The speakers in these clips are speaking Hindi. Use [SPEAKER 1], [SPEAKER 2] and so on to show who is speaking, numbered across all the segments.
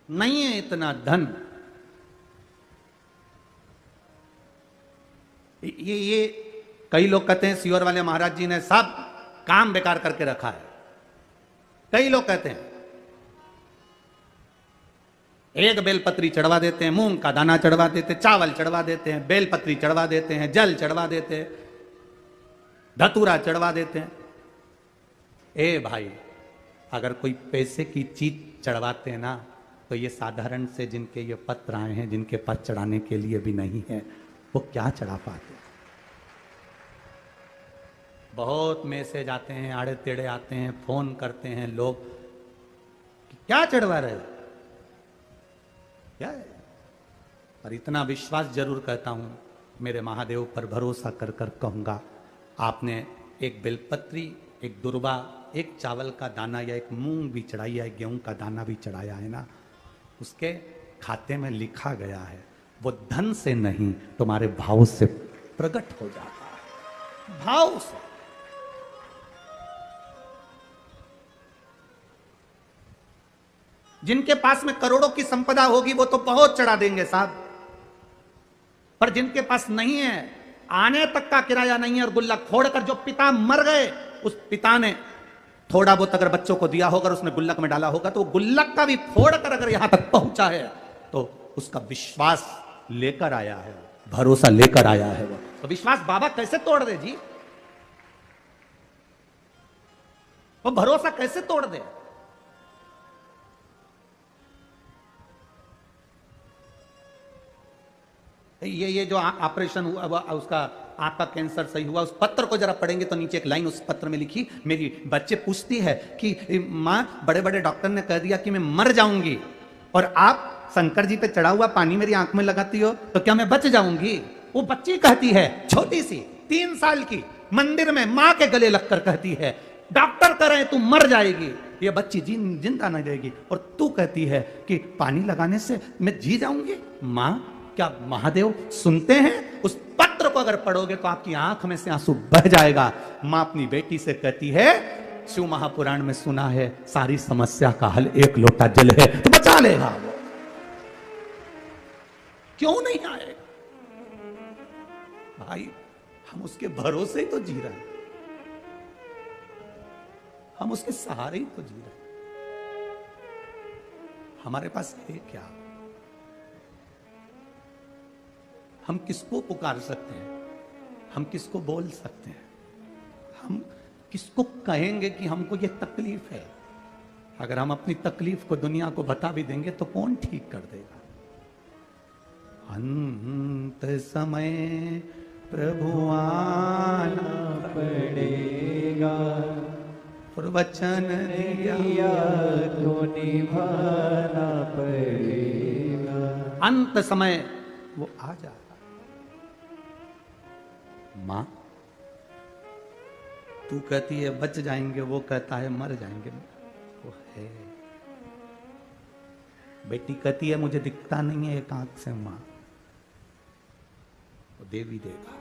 [SPEAKER 1] नहीं है इतना धन। ये कई लोग कहते हैं सियोर वाले महाराज जी ने सब काम बेकार करके रखा है। कई लोग कहते हैं एक बेलपत्री चढ़वा देते हैं, मूंग का दाना चढ़वा देते, चावल चढ़वा देते हैं, बेलपत्री चढ़वा देते हैं, जल चढ़वा देते हैं, धतूरा चढ़वा देते हैं। ए भाई, अगर कोई पैसे की चीज चढ़वाते हैं ना, तो ये साधारण से जिनके ये पत्र आए हैं, जिनके पास चढ़ाने के लिए भी नहीं है, वो क्या चढ़ा पाते। बहुत मैसेज आते हैं, आड़े टेढ़े आते हैं, फोन करते हैं लोग, क्या चढ़वा रहे हो, क्या है। पर इतना विश्वास जरूर कहता हूं, मेरे महादेव पर भरोसा कर कर कहूंगा, आपने एक बेलपत्री, एक दुर्वा, एक चावल का दाना या एक मूंग भी चढ़ाई है, गेहूं का दाना भी चढ़ाया है ना, उसके खाते में लिखा गया है, वो धन से नहीं तुम्हारे भाव से प्रकट हो जाता है। भाव से। जिनके पास में करोड़ों की संपदा होगी वो तो बहुत चढ़ा देंगे साहब, पर जिनके पास नहीं है, आने तक का किराया नहीं है, और गुल्लक फोड़कर जो पिता मर गए, उस पिता ने थोड़ा बहुत अगर बच्चों को दिया होगा, उसने गुल्लक में डाला होगा, तो गुल्लक का भी फोड़कर अगर यहां तक पहुंचा है, तो उसका विश्वास लेकर आया है, भरोसा लेकर आया है वो। तो विश्वास बाबा कैसे तोड़ दे जी, वो भरोसा कैसे तोड़ दे। ये जो ऑपरेशन हुआ उसका आंख का कैंसर सही हुआ, उस पत्र को जरा पढ़ेंगे तो नीचे एक लाइन उस पत्र में लिखी, मेरी बच्चे पूछती है कि माँ, बड़े बड़े डॉक्टर ने कह दिया कि मैं मर जाऊंगी, और आप शंकर जी पे चढ़ा हुआ पानी मेरी आंख में लगाती हो, तो क्या मैं बच जाऊंगी। वो बच्ची कहती है, छोटी सी 3 साल की, मंदिर में माँ के गले लगकर कहती है, डॉक्टर कह रहे हैं तू मर जाएगी, ये बच्ची जिंदा नहीं रहेगी, और तू कहती है कि पानी लगाने से मैं जी जाऊंगी। माँ, क्या महादेव सुनते हैं। उस पत्र को अगर पढ़ोगे तो आपकी आंख में से आंसू बह जाएगा। मां अपनी बेटी से कहती है, शिव महापुराण में सुना है सारी समस्या का हल एक लोटा जल है, तो बचा लेगा वो, क्यों नहीं आएगा। भाई, हम उसके भरोसे ही तो जी रहे हैं, हम उसके सहारे ही तो जी रहे हैं। हमारे पास है क्या, हम किसको पुकार सकते हैं, हम किसको बोल सकते हैं, हम किसको कहेंगे कि हमको ये तकलीफ है। अगर हम अपनी तकलीफ को दुनिया को बता भी देंगे तो कौन ठीक कर देगा। अंत समय प्रभु आना पड़ेगा, और वचन दिया तो निभाना पड़ेगा। अंत समय वो आ जाता। मां, तू कहती है बच जाएंगे, वो कहता है मर जाएंगे, वो है। बेटी कहती है मुझे दिखता नहीं है एक आंख से, मां, वो देवी देगा।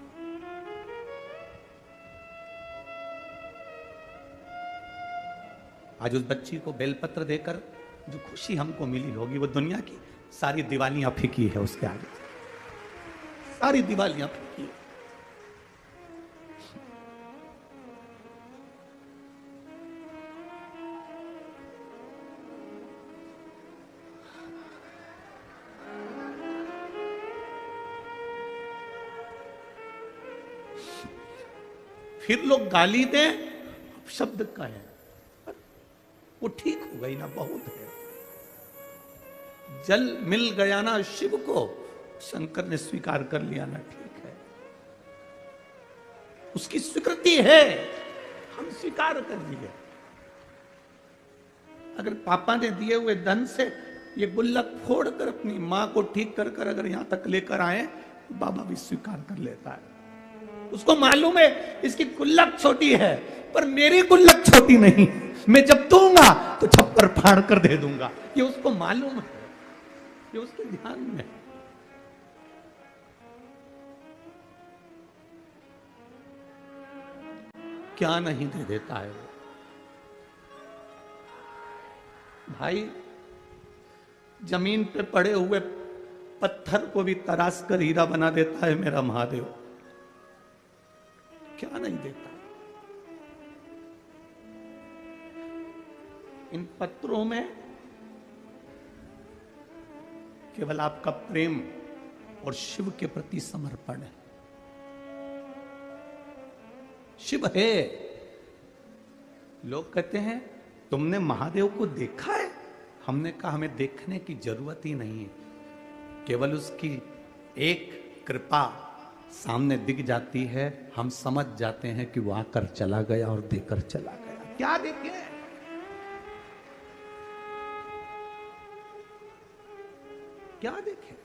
[SPEAKER 1] आज उस बच्ची को बेलपत्र देकर जो खुशी हमको मिली होगी, वो दुनिया की सारी दिवालियां फीकी है उसके आगे, सारी दिवालियां फीकी है। फिर लोग गाली दें, शब्द का है, वो ठीक हो गई ना, बहुत है। जल मिल गया ना शिव को, शंकर ने स्वीकार कर लिया ना, ठीक है, उसकी स्वीकृति है, हम स्वीकार कर लिए। अगर पापा ने दिए हुए धन से ये गुल्लक फोड़कर अपनी मां को ठीक कर कर अगर यहां तक लेकर आए, बाबा भी स्वीकार कर लेता है। उसको मालूम है इसकी गुल्लक छोटी है, पर मेरी गुल्लक छोटी नहीं, मैं जब दूंगा तो छप्पर फाड़ कर दे दूंगा, ये उसको मालूम है, ये उसके ध्यान में। क्या नहीं दे देता है वो। भाई, जमीन पे पड़े हुए पत्थर को भी तराश कर हीरा बना देता है मेरा महादेव। क्या नहीं देता। इन पत्रों में केवल आपका प्रेम और शिव के प्रति समर्पण है। शिव है। लोग कहते हैं तुमने महादेव को देखा है? हमने कहा हमें देखने की जरूरत ही नहीं है, केवल उसकी एक कृपा सामने दिख जाती है, हम समझ जाते हैं कि वो आकर चला गया और देकर चला गया। क्या देखे? क्या देखे?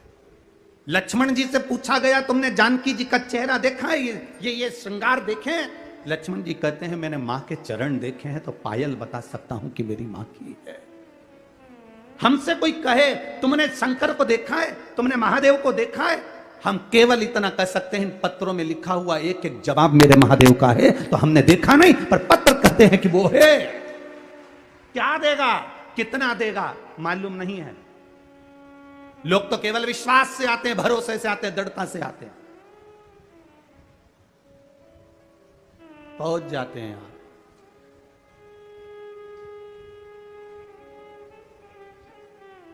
[SPEAKER 1] लक्ष्मण जी से पूछा गया तुमने जानकी जी का चेहरा देखा है? ये श्रृंगार देखे? लक्ष्मण जी कहते हैं मैंने मां के चरण देखे हैं तो पायल बता सकता हूं कि मेरी मां की है। हमसे कोई कहे तुमने शंकर को देखा है, तुमने महादेव को देखा है, हम केवल इतना कह सकते हैं इन पत्रों में लिखा हुआ एक एक जवाब मेरे महादेव का है। तो हमने देखा नहीं, पर पत्र कहते हैं कि वो है। क्या देगा, कितना देगा मालूम नहीं है। लोग तो केवल विश्वास से आते हैं, भरोसे से आते हैं, दृढ़ता से आते हैं, पहुंच जाते हैं यहां।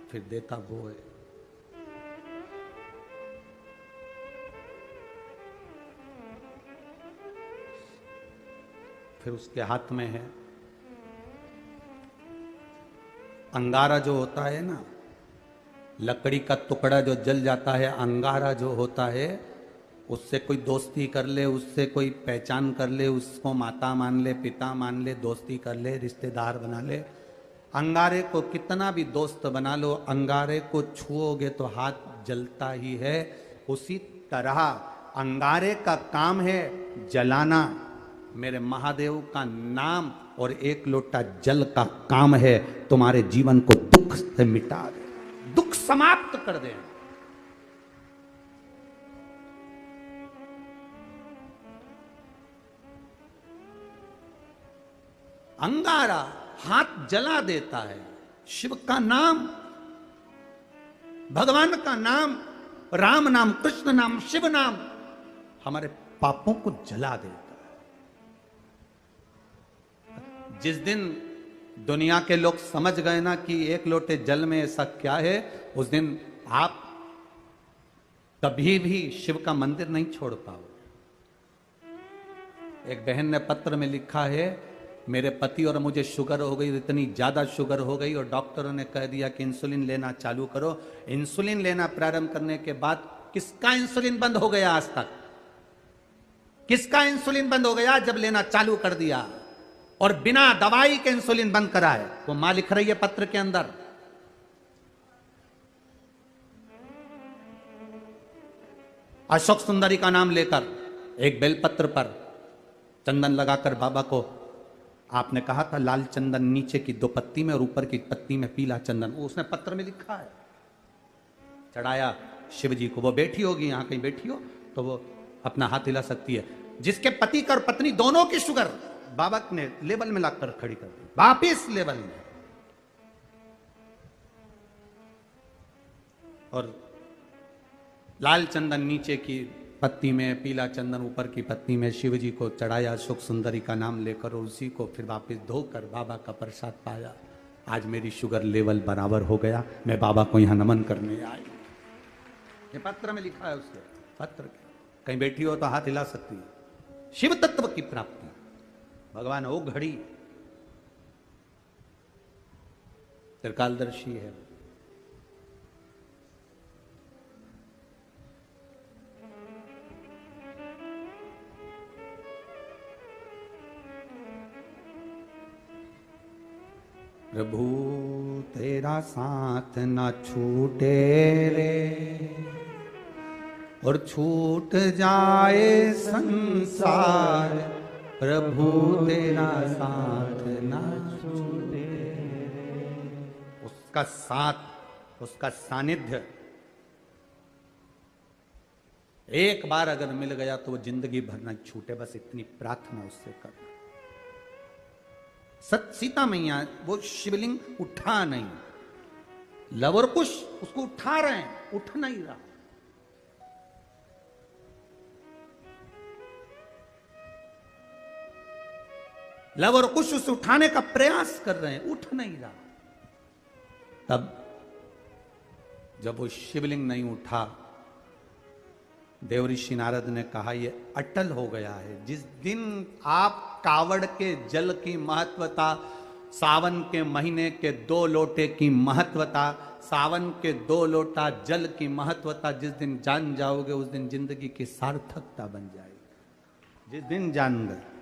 [SPEAKER 1] फिर देता वो है। फिर उसके हाथ में है अंगारा जो होता है ना, लकड़ी का टुकड़ा जो जल जाता है, अंगारा जो होता है, उससे कोई दोस्ती कर ले, उससे कोई पहचान कर ले, उसको माता मान ले, पिता मान ले, दोस्ती कर ले, रिश्तेदार बना ले। अंगारे को कितना भी दोस्त बना लो, अंगारे को छुओगे तो हाथ जलता ही है। उसी तरह अंगारे का काम है जलाना, मेरे महादेव का नाम और एक लोटा जल का काम है तुम्हारे जीवन को दुख से मिटा दे, दुख समाप्त कर दे। अंगारा हाथ जला देता है। शिव का नाम, भगवान का नाम, राम नाम, कृष्ण नाम, शिव नाम हमारे पापों को जला देता है। जिस दिन दुनिया के लोग समझ गए ना कि एक लोटे जल में ऐसा क्या है, उस दिन आप कभी भी शिव का मंदिर नहीं छोड़ पाओ। एक बहन ने पत्र में लिखा है मेरे पति और मुझे शुगर हो गई, इतनी ज्यादा शुगर हो गई और डॉक्टरों ने कह दिया कि इंसुलिन लेना चालू करो। इंसुलिन लेना प्रारंभ करने के बाद किसका इंसुलिन बंद हो गया? आज तक किसका इंसुलिन बंद हो गया? जब लेना चालू कर दिया और बिना दवाई के इंसुलिन बंद करा है। वो मां लिख रही है पत्र के अंदर। अशोक सुंदरी का नाम लेकर एक बेलपत्र पर चंदन लगाकर बाबा को आपने कहा था लाल चंदन नीचे की 2 पत्ती में और ऊपर की पत्ती में पीला चंदन, वो उसने पत्र में लिखा है, चढ़ाया शिव जी को। वो बैठी होगी यहां कहीं बैठी हो तो वो अपना हाथ हिला सकती है। जिसके पति का और पत्नी दोनों की शुगर बाबा ने लेवल में लाकर खड़ी कर दी, वापिस लेवल में। और लाल चंदन नीचे की पत्ती में, पीला चंदन ऊपर की पत्ती में शिव जी को चढ़ाया, सुख सुंदरी का नाम लेकर, और उसी को फिर वापस धोकर बाबा का प्रसाद पाया। आज मेरी शुगर लेवल बराबर हो गया, मैं बाबा को यहां नमन करने आई। ये पत्र में लिखा है उसके पत्र। कहीं बैठी हो तो हाथ हिला सकती है। शिव तत्व की प्राप्ति, भगवान ओ घड़ी त्रिकालदर्शी है। प्रभु तेरा साथ ना छूटे रे, और छूट जाए संसार, प्रभु तेरा साथ ना छूटे रे। उसका साथ, उसका सानिध्य एक बार अगर मिल गया तो वो जिंदगी भर ना छूटे। बस इतनी प्रार्थना उससे कर। सीता मैया वो शिवलिंग उठा नहीं, लव और कुश उसको उठा रहे हैं, उठ नहीं रहा। लव और कुश उसे उठाने का प्रयास कर रहे हैं, उठ नहीं रहा। तब जब वो शिवलिंग नहीं उठा, देवऋषि नारद ने कहा ये अटल हो गया है। जिस दिन आप कावड़ के जल की महत्वता, सावन के महीने के 2 लोटे की महत्वता, सावन के 2 लोटा जल की महत्वता जिस दिन जान जाओगे, उस दिन जिंदगी की सार्थकता बन जाएगी। जिस दिन जान गए